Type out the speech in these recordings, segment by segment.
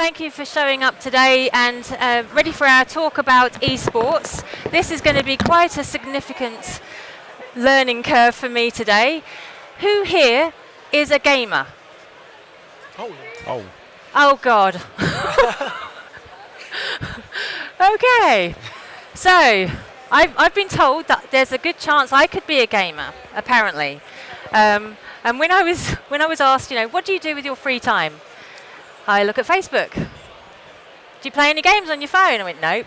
thank you for showing up today and ready for our talk about esports. This is going to be quite a significant learning curve for me today. Who here is a gamer? Oh. Oh God. Okay. So, I've been told that there's a good chance I could be a gamer, apparently. And when I was asked, what do you do with your free time? I look at Facebook. Do you play any games on your phone? I went, nope.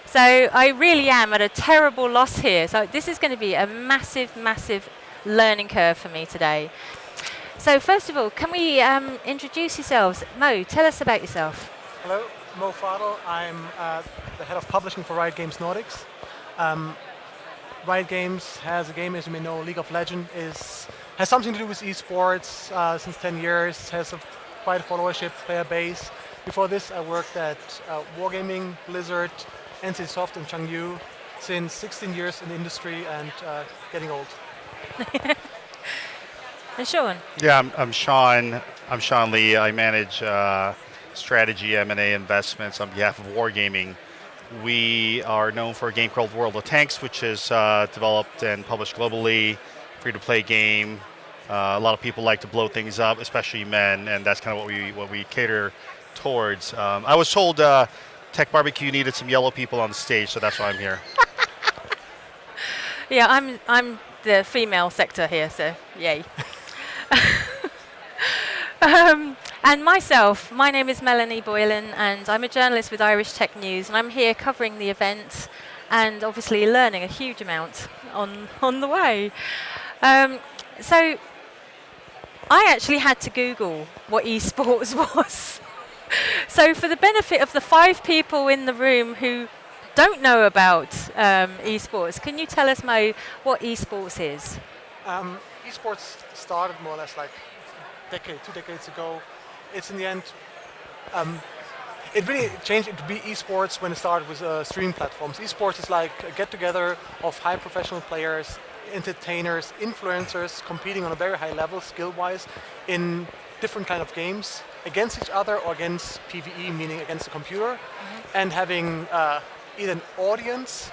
So I really am at a terrible loss here. So this is going to be a massive, massive learning curve for me today. So first of all, can we introduce yourselves? Mo, tell us about yourself. Hello, Mo Fadl. I'm the head of publishing for Riot Games Nordics. Riot Games has a game, as you may know, League of Legends, has something to do with esports since 10 years, has quite a followership, player base. Before this, I worked at Wargaming, Blizzard, NCSoft, and Changyu since 16 years in the industry and getting old. And Sean? Yeah, I'm Sean. I'm Sean Lee. I manage strategy, M&A investments on behalf of Wargaming. We are known for a game called World of Tanks, which is developed and published globally, free-to-play game. A lot of people like to blow things up, especially men, and that's kind of what we cater towards. I was told TechBBQ needed some yellow people on the stage, so that's why I'm here. Yeah, I'm the female sector here, so yay. And myself, my name is Melanie Boylan, and I'm a journalist with Irish Tech News, and I'm here covering the event and obviously learning a huge amount on the way. So I actually had to Google what esports was. So for the benefit of the 5 people in the room who don't know about esports, can you tell us, Mo, what esports is? Esports started more or less like 2 decades ago. It's in the end, it really changed into be esports when it started with streaming platforms. Esports is like a get-together of high professional players, entertainers, influencers competing on a very high level, skill-wise, in different kind of games against each other or against PvE, meaning against the computer, and having either an audience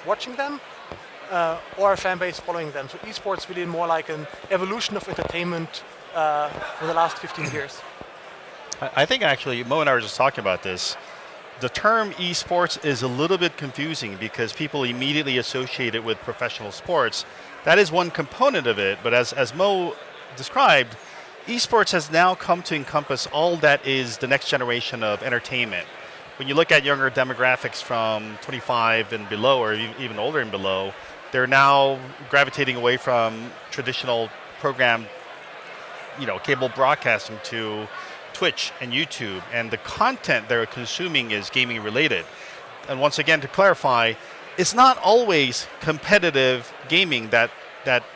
watching them or a fan base following them. So esports really more like an evolution of entertainment for the last 15 years. I think actually, Mo and I were just talking about this. The term esports is a little bit confusing because people immediately associate it with professional sports. That is one component of it, but as Mo described, esports has now come to encompass all that is the next generation of entertainment. When you look at younger demographics from 25 and below, or even older and below, they're now gravitating away from traditional program, cable broadcasting to Twitch and YouTube, and the content they're consuming is gaming related. And once again, to clarify, it's not always competitive gaming that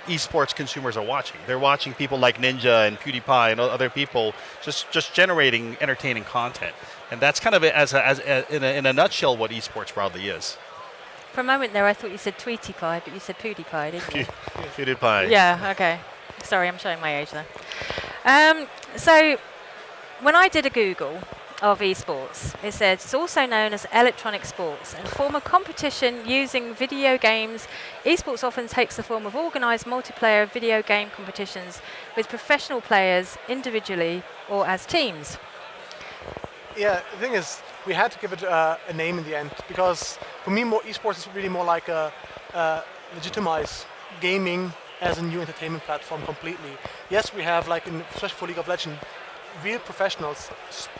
esports consumers are watching. They're watching people like Ninja and PewDiePie and other people just generating entertaining content. And that's kind of in a nutshell what esports broadly is. For a moment there, I thought you said Tweety Pie, but you said PewDiePie, didn't you? PewDiePie. Yeah, okay. Sorry, I'm showing my age there. So when I did a Google of esports, it said it's also known as electronic sports and form of competition using video games. Esports often takes the form of organised multiplayer video game competitions with professional players individually or as teams. Yeah, the thing is, we had to give it a name in the end because for me, esports is really more like a legitimize gaming as a new entertainment platform completely. Yes, we have, especially for League of Legends, real professionals,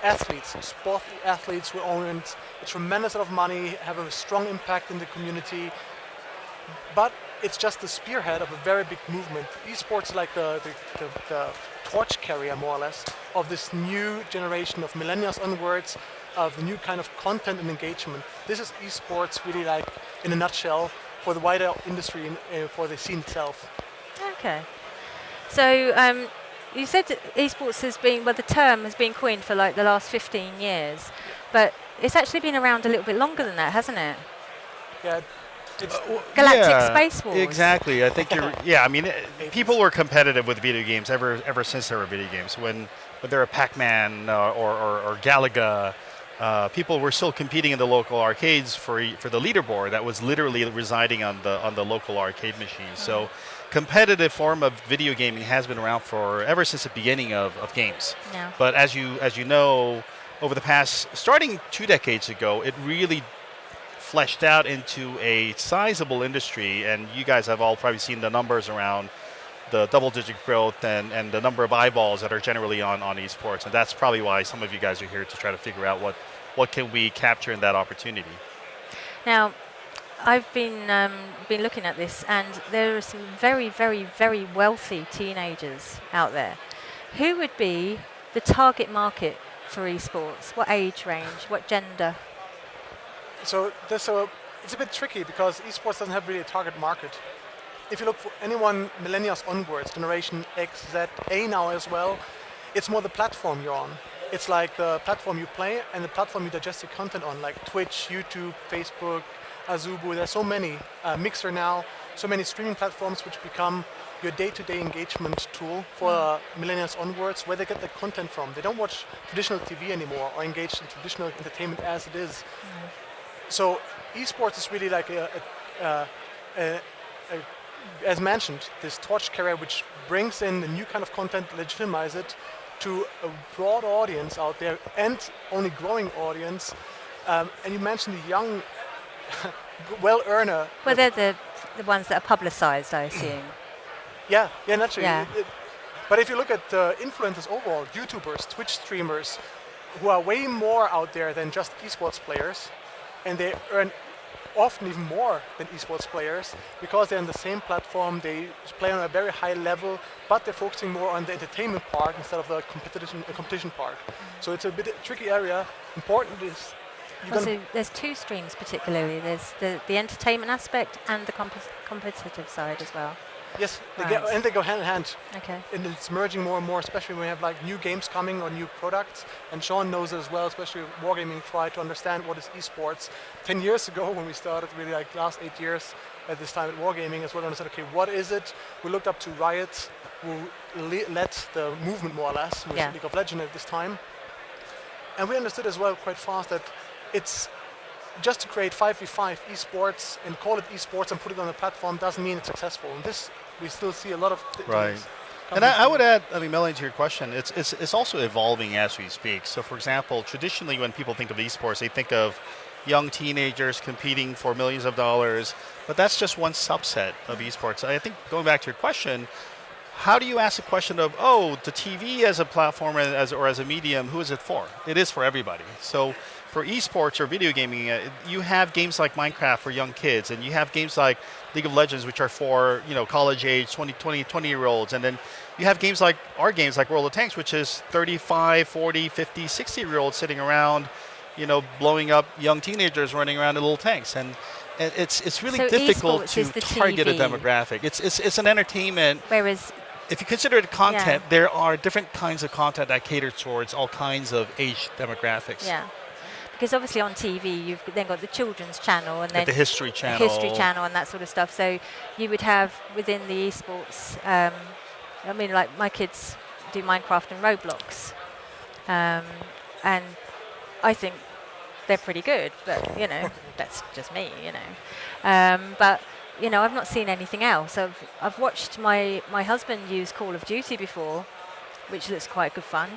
athletes, sport athletes who earn a tremendous amount of money, have a strong impact in the community, but it's just the spearhead of a very big movement. Esports is like the torch carrier, more or less, of this new generation of millennials onwards, of the new kind of content and engagement. This is esports really like in a nutshell for the wider industry and for the scene itself. Okay. So you said that esports has been, the term has been coined for the last 15 years, but it's actually been around a little bit longer than that, hasn't it? Yeah, Galactic Yeah, Space Wars. Exactly. I think you're. Yeah, I mean, people were competitive with video games ever since there were video games. When there were Pac-Man or Galaga, people were still competing in the local arcades for the leaderboard that was literally residing on the local arcade machine. So, competitive form of video gaming has been around for ever since the beginning of games. Yeah. But as you know, over the past, starting 2 decades ago, it really fleshed out into a sizable industry, and you guys have all probably seen the numbers around the double-digit growth and the number of eyeballs that are generally on esports, and that's probably why some of you guys are here to try to figure out what can we capture in that opportunity. Now, I've been looking at this, and there are some very, very, very wealthy teenagers out there. Who would be the target market for esports? What age range? What gender? So it's a bit tricky because esports doesn't have really a target market. If you look for anyone millennials onwards, Generation X, Z, A now as well, it's more the platform you're on. It's like the platform you play and the platform you digest your content on, like Twitch, YouTube, Facebook, Azubu. There's so many. Mixer now, so many streaming platforms which become your day-to-day engagement tool for millennials onwards, where they get their content from. They don't watch traditional TV anymore or engage in traditional entertainment as it is. So esports is really like as mentioned, this torch carrier which brings in the new kind of content, legitimize it to a broad audience out there and only growing audience. And you mentioned the young, well-earner. Well, they're the ones that are publicized, I assume. Yeah, naturally. Yeah. But if you look at influencers overall, YouTubers, Twitch streamers, who are way more out there than just esports players, and they earn often even more than esports players because they're on the same platform, they play on a very high level, but they're focusing more on the entertainment part instead of the competition part. So it's a bit tricky area. Important is So there's two streams particularly. There's the entertainment aspect and the competitive side as well. Yes, Right. they go hand in hand. Okay. And it's merging more and more, especially when we have like new games coming or new products. And Sean knows as well, especially Wargaming tried to understand what is esports. 10 years ago when we started, really like last 8 years at this time at Wargaming as well, and I said, okay, what is it? We looked up to Riot, who led the movement more or less with League of Legends at this time. And we understood as well quite fast that it's just to create 5v5 esports and call it esports and put it on a platform doesn't mean it's successful. And this, we still see a lot of Right. And I would add, I mean, Melanie, to your question, it's also evolving as we speak. So, for example, traditionally when people think of esports, they think of young teenagers competing for millions of dollars, but that's just one subset of esports. I think going back to your question, how do you ask the question of, the TV as a platform or as a medium, who is it for? It is for everybody. So for esports or video gaming, you have games like Minecraft for young kids, and you have games like League of Legends, which are for college age 20-year-olds, and then you have games like our games like World of Tanks, which is 35, 40, 50, 60-year-olds sitting around, blowing up young teenagers running around in little tanks, and it's really difficult to target a demographic. It's an entertainment. Whereas if you consider it content, there are different kinds of content that cater towards all kinds of age demographics. Yeah. Because obviously on TV, you've then got the children's channel and then the history channel. And that sort of stuff. So you would have within the esports, like my kids do Minecraft and Roblox. And I think they're pretty good, but, that's just me, But, I've not seen anything else. I've watched my husband use Call of Duty before, which looks quite good fun.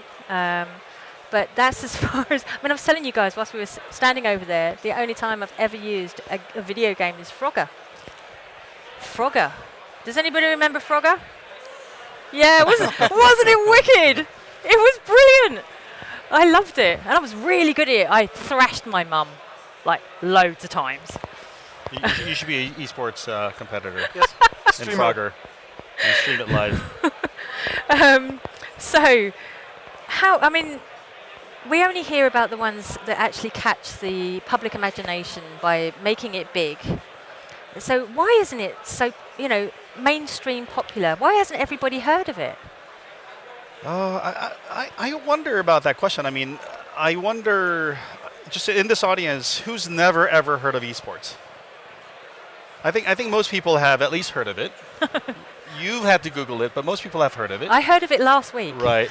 But that's as far as, I was telling you guys whilst we were standing over there, the only time I've ever used a video game is Frogger. Frogger. Does anybody remember Frogger? Yeah, wasn't it wicked? It was brilliant. I loved it. And I was really good at it. I thrashed my mum, loads of times. You should be an esports competitor. Yes. In Frogger. And stream it live. We only hear about the ones that actually catch the public imagination by making it big. So why isn't it so, mainstream popular? Why hasn't everybody heard of it? I wonder about that question. I wonder, just in this audience, who's never ever heard of esports? I think most people have at least heard of it. You've had to Google it, but most people have heard of it. I heard of it last week. Right.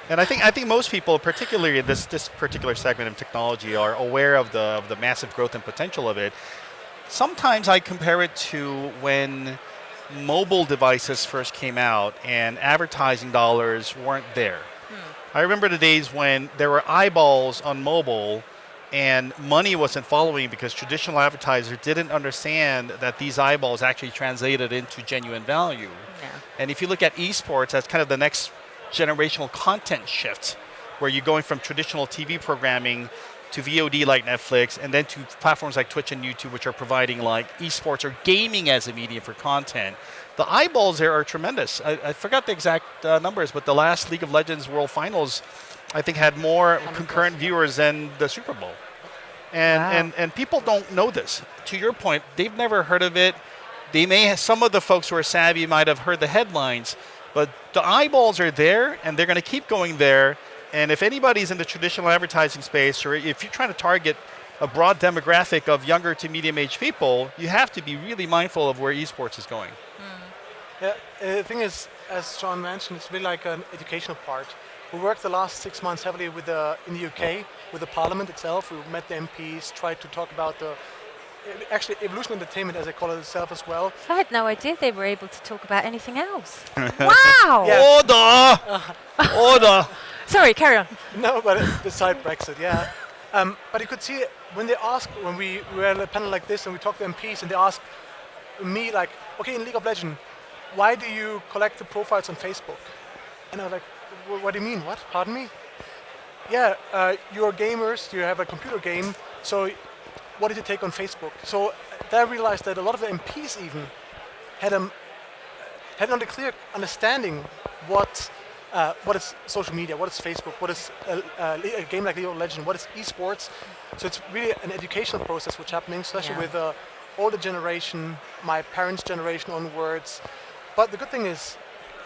And I think most people, particularly in this particular segment of technology, are aware of the massive growth and potential of it. Sometimes I compare it to when mobile devices first came out and advertising dollars weren't there. I remember the days when there were eyeballs on mobile and money wasn't following because traditional advertisers didn't understand that these eyeballs actually translated into genuine value. Yeah. And if you look at esports, that's kind of the next generational content shift, where you're going from traditional TV programming to VOD like Netflix, and then to platforms like Twitch and YouTube, which are providing like esports or gaming as a medium for content. The eyeballs there are tremendous. I forgot the exact numbers, but the last League of Legends World Finals, I think, had more concurrent viewers than the Super Bowl. And people don't know this. To your point, they've never heard of it. They may have, some of the folks who are savvy might have heard the headlines, but the eyeballs are there, and they're going to keep going there. And if anybody's in the traditional advertising space, or if you're trying to target a broad demographic of younger to medium-aged people, you have to be really mindful of where esports is going. Yeah, the thing is, as Sean mentioned, it's really like an educational part. We worked the last 6 months heavily with in the UK with the Parliament itself. We met the MPs, tried to talk about the actually evolution entertainment, as they call it itself as well. I had no idea they were able to talk about anything else. Wow! Yeah. Order! Sorry, carry on. No, but beside Brexit, yeah. But you could see when they ask, when we were at a panel like this and we talked to MPs and they ask me like, okay, in League of Legends, why do you collect the profiles on Facebook? And I was like, what do you mean? What? Pardon me? Yeah, you're gamers, you have a computer game, so what did you take on Facebook? So then I realized that a lot of the MPs even had not a clear understanding what is social media, what is Facebook, what is a game like League of Legends, what is esports. So it's really an educational process which is happening, especially with older generation, my parents' generation onwards. But the good thing is,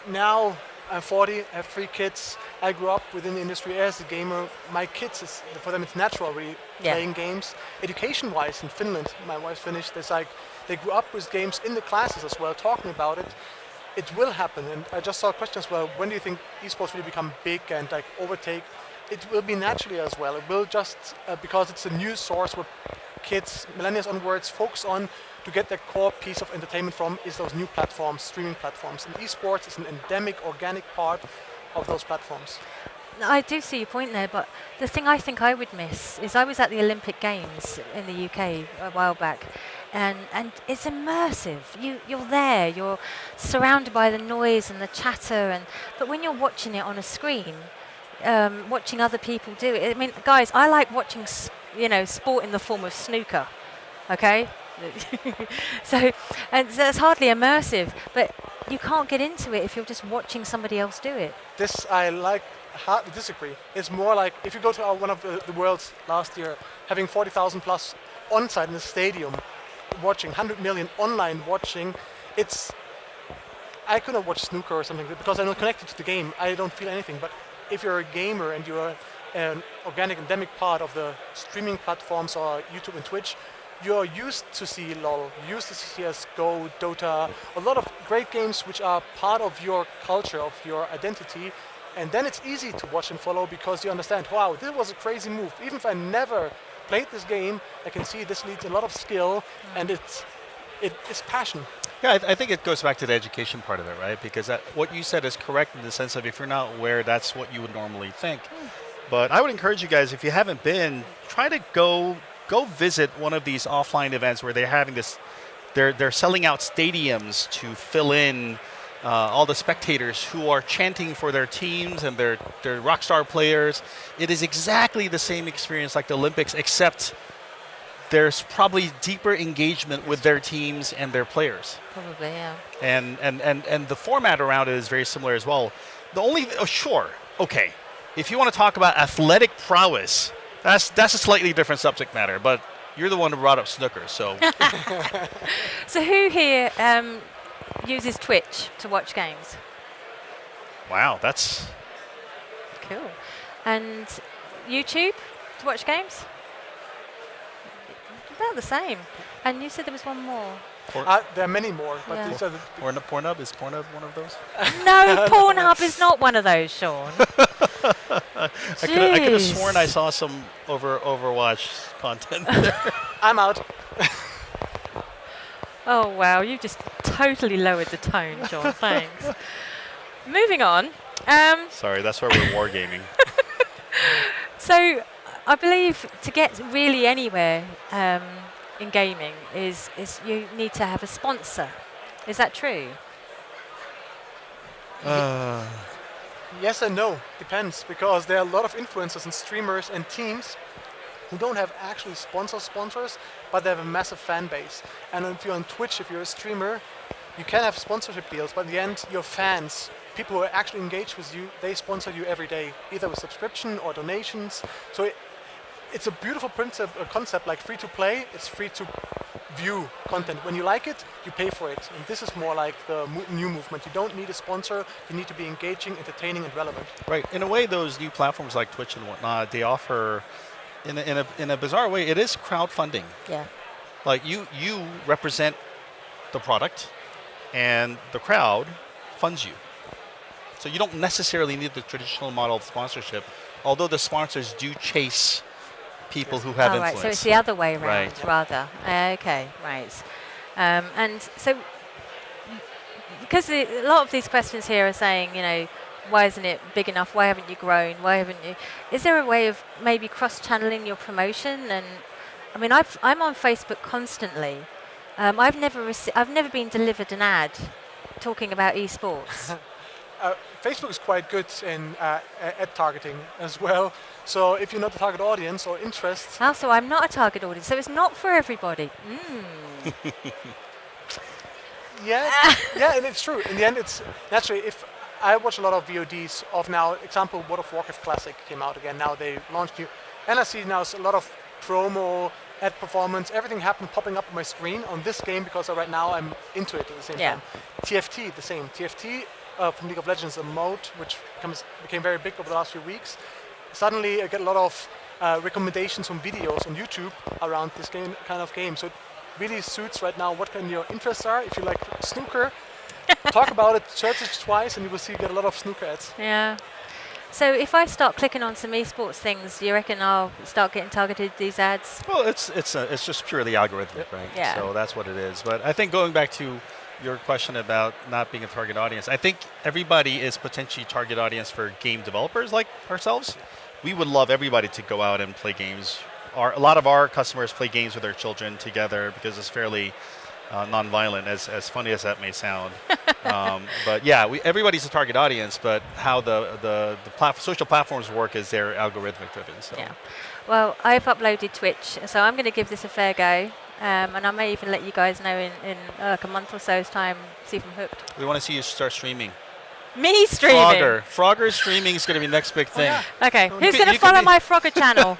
now I'm 40, I have 3 kids. I grew up within the industry as a gamer. My kids, for them it's natural really playing games. Education-wise in Finland, my wife's Finnish, they grew up with games in the classes as well, talking about it. It will happen, and I just saw a question as well, when do you think esports will become big and like overtake? It will be naturally as well. It will just, because it's a news source where kids, millennials onwards, focus on to get their core piece of entertainment from is those new platforms, streaming platforms. And esports is an endemic, organic part of those platforms. I do see your point there, but the thing I think I would miss is I was at the Olympic Games in the UK a while back, and it's immersive. You're there, you're surrounded by the noise and the chatter, but when you're watching it on a screen, watching other people do it. I mean, guys, I like watching sport in the form of snooker. Okay. So it's hardly immersive, but you can't get into it if you're just watching somebody else do it. This I like, hardly disagree. It's more like if you go to one of the Worlds last year, having 40,000 plus on-site in the stadium, watching 100 million online watching, I couldn't watch snooker or something because I'm not connected to the game. I don't feel anything. But if you're a gamer and you're an organic, endemic part of the streaming platforms or YouTube and Twitch, you're used to see LoL, used to see CSGO, Dota, a lot of great games which are part of your culture, of your identity, and then it's easy to watch and follow because you understand, wow, this was a crazy move. Even if I never played this game, I can see this needs a lot of skill, and it's passion. Yeah, I think it goes back to the education part of it, right? Because what you said is correct in the sense of if you're not aware, that's what you would normally think. But I would encourage you guys, if you haven't been, try to go visit one of these offline events where they're having this, they're selling out stadiums to fill in all the spectators who are chanting for their teams and their rock star players. It is exactly the same experience like the Olympics, except there's probably deeper engagement with their teams and their players. Probably, yeah. And the format around it is very similar as well. The only, okay. If you want to talk about athletic prowess, that's a slightly different subject matter, but you're the one who brought up snooker, so. So who here uses Twitch to watch games? Wow, that's... Cool. And YouTube to watch games? about the same. And you said there was one more. There are many more, but Yeah. these are the Pornhub, is Pornhub one of those? No, Pornhub is not one of those, Sean. I could have sworn I saw some Overwatch content there. I'm out. Oh, wow, you just totally lowered the tone, Sean. Thanks. Moving on. Sorry, that's why we're wargaming. So, I believe to get really anywhere in gaming is you need to have a sponsor. Is that true? Yes and no, depends, because there are a lot of influencers and streamers and teams who don't have actually sponsors, but they have a massive fan base. And if you're on Twitch, if you're a streamer, you can have sponsorship deals, but in the end, your fans, people who are actually engaged with you, they sponsor you every day, either with subscription or donations. So it's a beautiful concept, like free to play, it's free to view content. When you like it, you pay for it. And this is more like the new movement. You don't need a sponsor, you need to be engaging, entertaining, and relevant. Right. In a way, those new platforms like Twitch and whatnot, they offer, in a bizarre way, it is crowdfunding. Yeah. Like you represent the product, and the crowd funds you. So you don't necessarily need the traditional model of sponsorship, although the sponsors do chase people who have influence. Right, so it's the other way around, Right. rather. Okay, right. And so, because a lot of these questions here are saying, why isn't it big enough? Why haven't you grown? Why haven't you? Is there a way of maybe cross-channeling your promotion? And I mean, I'm on Facebook constantly. I've never been delivered an ad talking about esports. Facebook is quite good in ad targeting as well. So if you're not the target audience or interest, Also, I'm not a target audience, so it's not for everybody. yeah, and it's true. In the end, it's naturally, if I watch a lot of VODs of now, example, World of Warcraft Classic came out again. Now they launched new, and I see now a lot of promo, ad performance, everything popping up on my screen on this game because right now I'm into it at the same time. TFT, the same. TFT from League of Legends, a mode which became very big over the last few weeks. Suddenly I get a lot of recommendations from videos on YouTube around this kind of game. So it really suits right now what your interests are. If you like snooker, talk about it, search it twice, and you will get a lot of snooker ads. Yeah. So if I start clicking on some esports things, do you reckon I'll start getting targeted these ads? Well, it's just purely algorithmic, right? Yeah. So that's what it is. But I think going back to your question about not being a target audience, I think everybody is potentially target audience for game developers like ourselves. We would love everybody to go out and play games. A lot of our customers play games with their children together because it's fairly non-violent, as funny as that may sound. But yeah, everybody's a target audience, but how the social platforms work is they're algorithmic driven. So. Yeah. Well, I've uploaded Twitch, so I'm going to give this a fair go. And I may even let you guys know in like a month or so's time, see if I'm hooked. We want to see you start streaming. Me streaming? Frogger streaming is going to be the next big thing. Okay, who's going to follow my Frogger channel?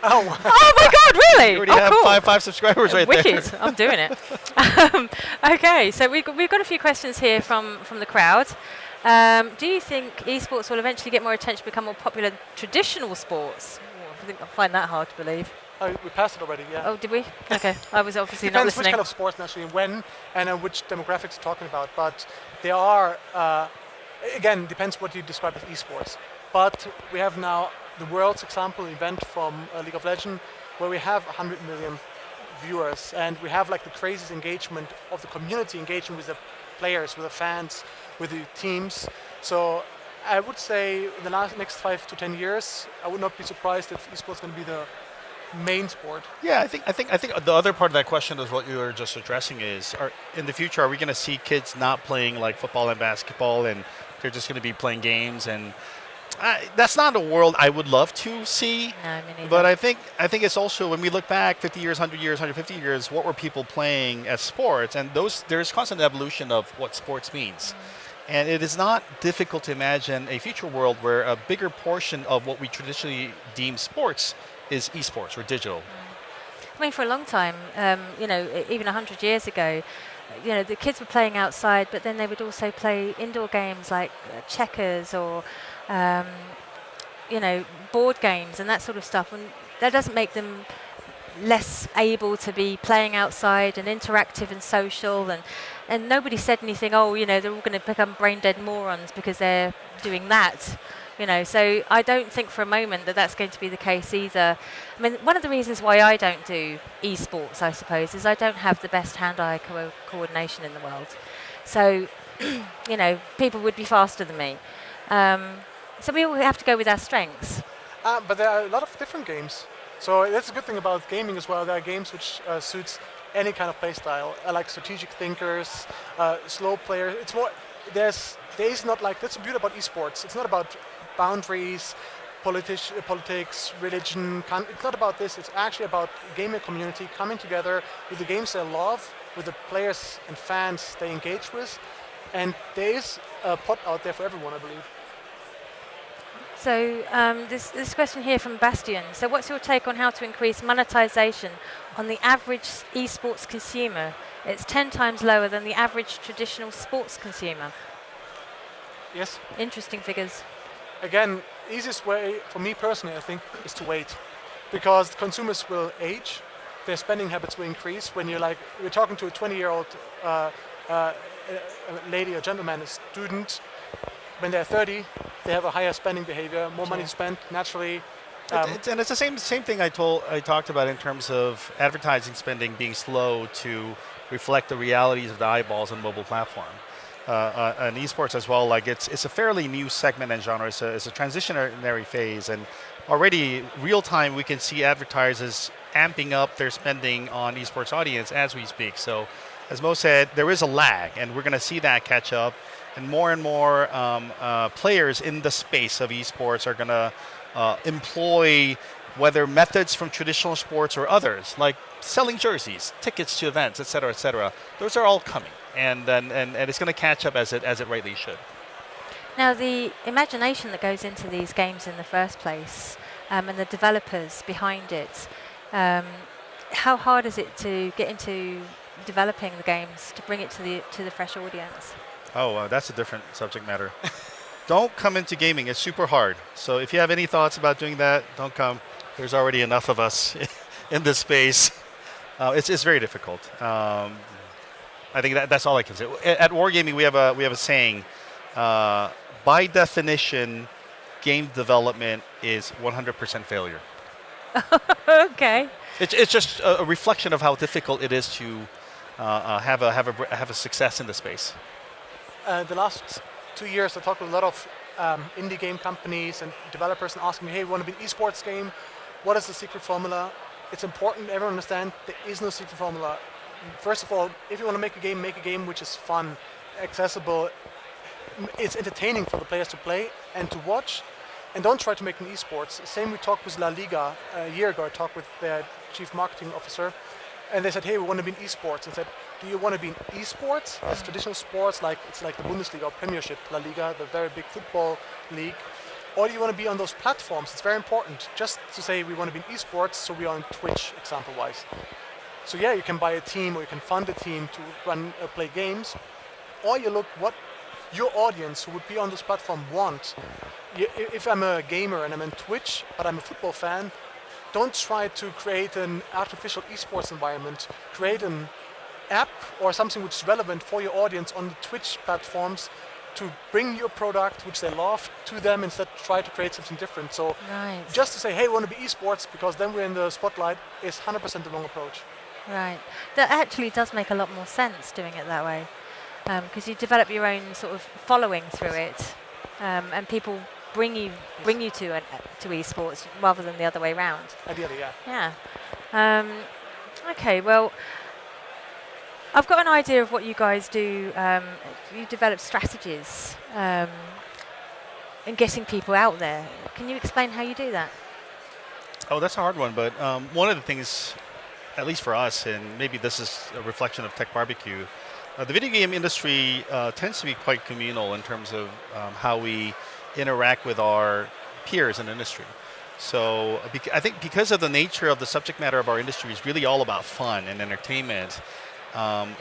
Oh my God, really? You already have cool. five subscribers right there. Wicked, I'm doing it. Okay, so we've got a few questions here from the crowd. Do you think esports will eventually get more attention, become more popular than traditional sports? I think I find that hard to believe. Oh, we passed it already, yeah. Oh, did we? Okay, I was obviously not Depends listening. which kind of sports naturally, when, and which demographics you're talking about. But there are, again, depends what you describe as esports. But we have now the World's example event from League of Legends, where we have 100 million viewers, and we have like the craziest engagement of the community, engaging with the players, with the fans, with the teams. So I would say in the next 5 to 10 years, I would not be surprised if esports is going to be the main sport. Yeah, I think the other part of that question is what you were just addressing is, in the future, are we going to see kids not playing like football and basketball, and they're just going to be playing games? And that's not a world I would love to see. No, me neither. But I think it's also, when we look back 50 years, 100 years, 150 years, what were people playing as sports? And there's constant evolution of what sports means. And it is not difficult to imagine a future world where a bigger portion of what we traditionally deem sports is esports or digital. I mean, for a long time, even 100 years ago, the kids were playing outside, but then they would also play indoor games like checkers or, board games and that sort of stuff. And that doesn't make them less able to be playing outside and interactive and social, and nobody said anything, oh, they're all going to become brain dead morons because they're doing that. So I don't think for a moment that that's going to be the case either. I mean, one of the reasons why I don't do esports, I suppose, is I don't have the best hand-eye coordination in the world. So, people would be faster than me. So we all have to go with our strengths. But there are a lot of different games. So that's a good thing about gaming as well. There are games which suits any kind of play style, like strategic thinkers, slow players. It's more, there is not like, that's the beauty about esports. It's not about boundaries, politics, religion. It's not about this. It's actually about gaming community coming together with the games they love, with the players and fans they engage with. And there is a pot out there for everyone, I believe. So this question here from Bastian. So what's your take on how to increase monetization on the average esports consumer? It's 10 times lower than the average traditional sports consumer. Yes. Interesting figures. Again, easiest way for me personally, I think, is to wait. Because consumers will age, their spending habits will increase. When you're talking to a 20-year-old lady or gentleman, a student, when they're 30, they have a higher spending behavior, more money to spend, naturally. And it's the same thing I talked about in terms of advertising spending being slow to reflect the realities of the eyeballs on mobile platform. And esports as well, it's a fairly new segment and genre. It's a transitionary phase, and already real time we can see advertisers amping up their spending on esports audience as we speak. So, as Mo said, there is a lag, and we're going to see that catch up. And more players in the space of esports are going to employ whether methods from traditional sports or others, like selling jerseys, tickets to events, et cetera. Those are all coming, and it's going to catch up as it rightly should. Now, the imagination that goes into these games in the first place, and the developers behind it, how hard is it to get into developing the games to bring it to the fresh audience? Oh, that's a different subject matter. Don't come into gaming. It's super hard. So if you have any thoughts about doing that, don't come. There's already enough of us in this space. It's very difficult. I think that's all I can say. At Wargaming, we have a saying. By definition, game development is 100% failure. Okay. It's just a reflection of how difficult it is to have a success in the space. The last 2 years, I talked with a lot of indie game companies and developers and asking me, hey, we want to be an esports game. What is the secret formula? It's important everyone understand there is no secret formula. First of all, if you want to make a game which is fun, accessible, it's entertaining for the players to play and to watch, and don't try to make an esports. Same, we talked with La Liga a year ago. I talked with their chief marketing officer, and they said, hey, we want to be in esports. And said, do you want to be in esports as traditional sports, it's like the Bundesliga or Premiership, La Liga, the very big football league, or do you want to be on those platforms? It's very important just to say we want to be in esports, so we are on Twitch, example-wise. So yeah, you can buy a team or you can fund a team to play games, or you look what your audience who would be on this platform want. If I'm a gamer and I'm on Twitch, but I'm a football fan, don't try to create an artificial esports environment. Create an app or something which is relevant for your audience on the Twitch platforms to bring your product, which they love, to them instead try to create something different. So just to say, hey, we want to be esports because then we're in the spotlight is 100% the wrong approach. Right. That actually does make a lot more sense doing it that way, because you develop your own sort of following through it, and people bring you to esports rather than the other way around. Ideally, yeah. Yeah. Okay. Well, I've got an idea of what you guys do. You develop strategies in getting people out there. Can you explain how you do that? Oh, that's a hard one. But one of the things, at least for us, and maybe this is a reflection of TechBBQ, the video game industry tends to be quite communal in terms of how we interact with our peers in the industry. So I think because of the nature of the subject matter of our industry is really all about fun and entertainment,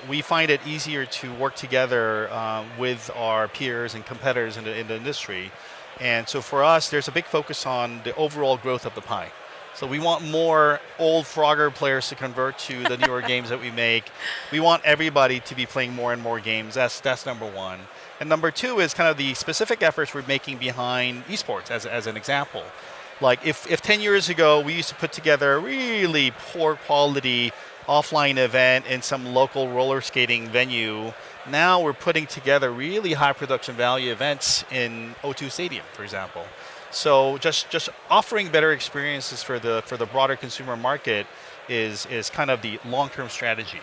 we find it easier to work together with our peers and competitors in the industry. And so for us, there's a big focus on the overall growth of the pie. So we want more old Frogger players to convert to the newer games that we make. We want everybody to be playing more and more games. That's number one. And number two is kind of the specific efforts we're making behind esports as an example. Like if 10 years ago we used to put together a really poor quality offline event in some local roller skating venue, now we're putting together really high production value events in O2 Stadium, for example. So just offering better experiences for the broader consumer market is kind of the long-term strategy.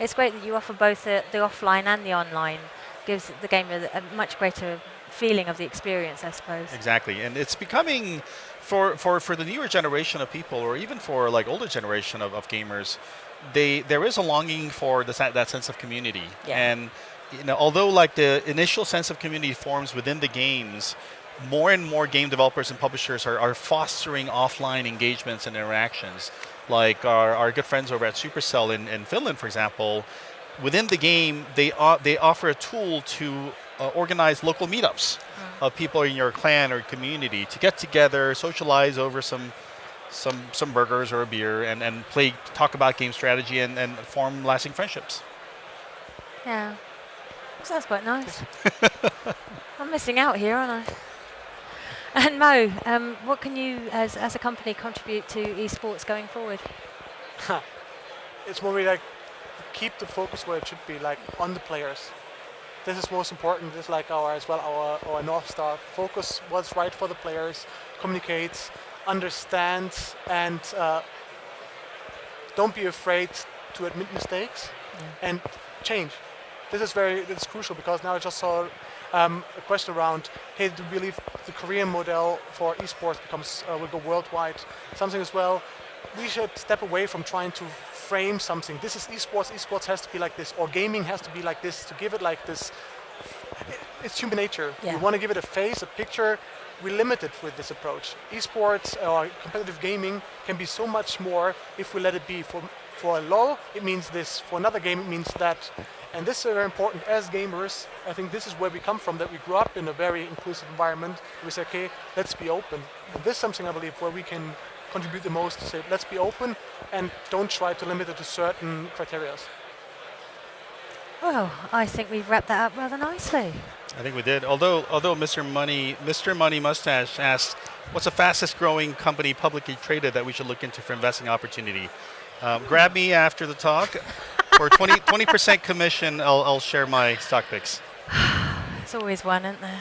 It's great that you offer both the offline and the online. Gives the game a much greater feeling of the experience, I suppose. Exactly, and it's becoming for the newer generation of people, or even for like older generation of gamers, there is a longing for that sense of community. Yeah. And although like the initial sense of community forms within the games, more and more game developers and publishers are fostering offline engagements and interactions. Like our good friends over at Supercell in Finland, for example, within the game, they offer a tool to organize local meetups of people in your clan or community to get together, socialize over some burgers or a beer, and talk about game strategy and form lasting friendships. Yeah, sounds quite nice. I'm missing out here, aren't I? And Mo, what can you, as a company, contribute to esports going forward? It's more like keep the focus where it should be, like on the players. This is most important. This is like our North Star. Focus what's right for the players, communicate, understand, and don't be afraid to admit mistakes and change. This is crucial, because now I just saw a question around, hey, do we believe the Korean model for esports will go worldwide? Something as well. We should step away from trying to frame something. This is esports. Esports has to be like this, or gaming has to be like this. To give it like this, it's human nature. Yeah. We want to give it a face, a picture. We limit it with this approach. Esports or competitive gaming can be so much more if we let it be. For a LoL, it means this. For another game, it means that. And this is very important as gamers. I think this is where we come from, that we grew up in a very inclusive environment. We say, okay, let's be open. And this is something I believe where we can contribute the most, to say, let's be open and don't try to limit it to certain criteria. Well, I think we've wrapped that up rather nicely. I think we did. Although Mr. Money Mustache asked, what's the fastest growing company publicly traded that we should look into for investing opportunity? Grab me after the talk. For 20% commission, I'll share my stock picks. There's always one, isn't there?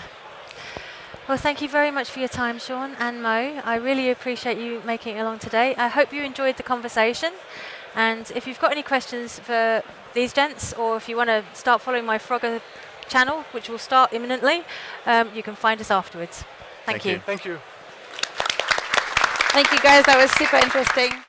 Well, thank you very much for your time, Sean and Mo. I really appreciate you making it along today. I hope you enjoyed the conversation. And if you've got any questions for these gents, or if you want to start following my Frogger channel, which will start imminently, you can find us afterwards. Thank you. Thank you. Thank you, guys. That was super interesting.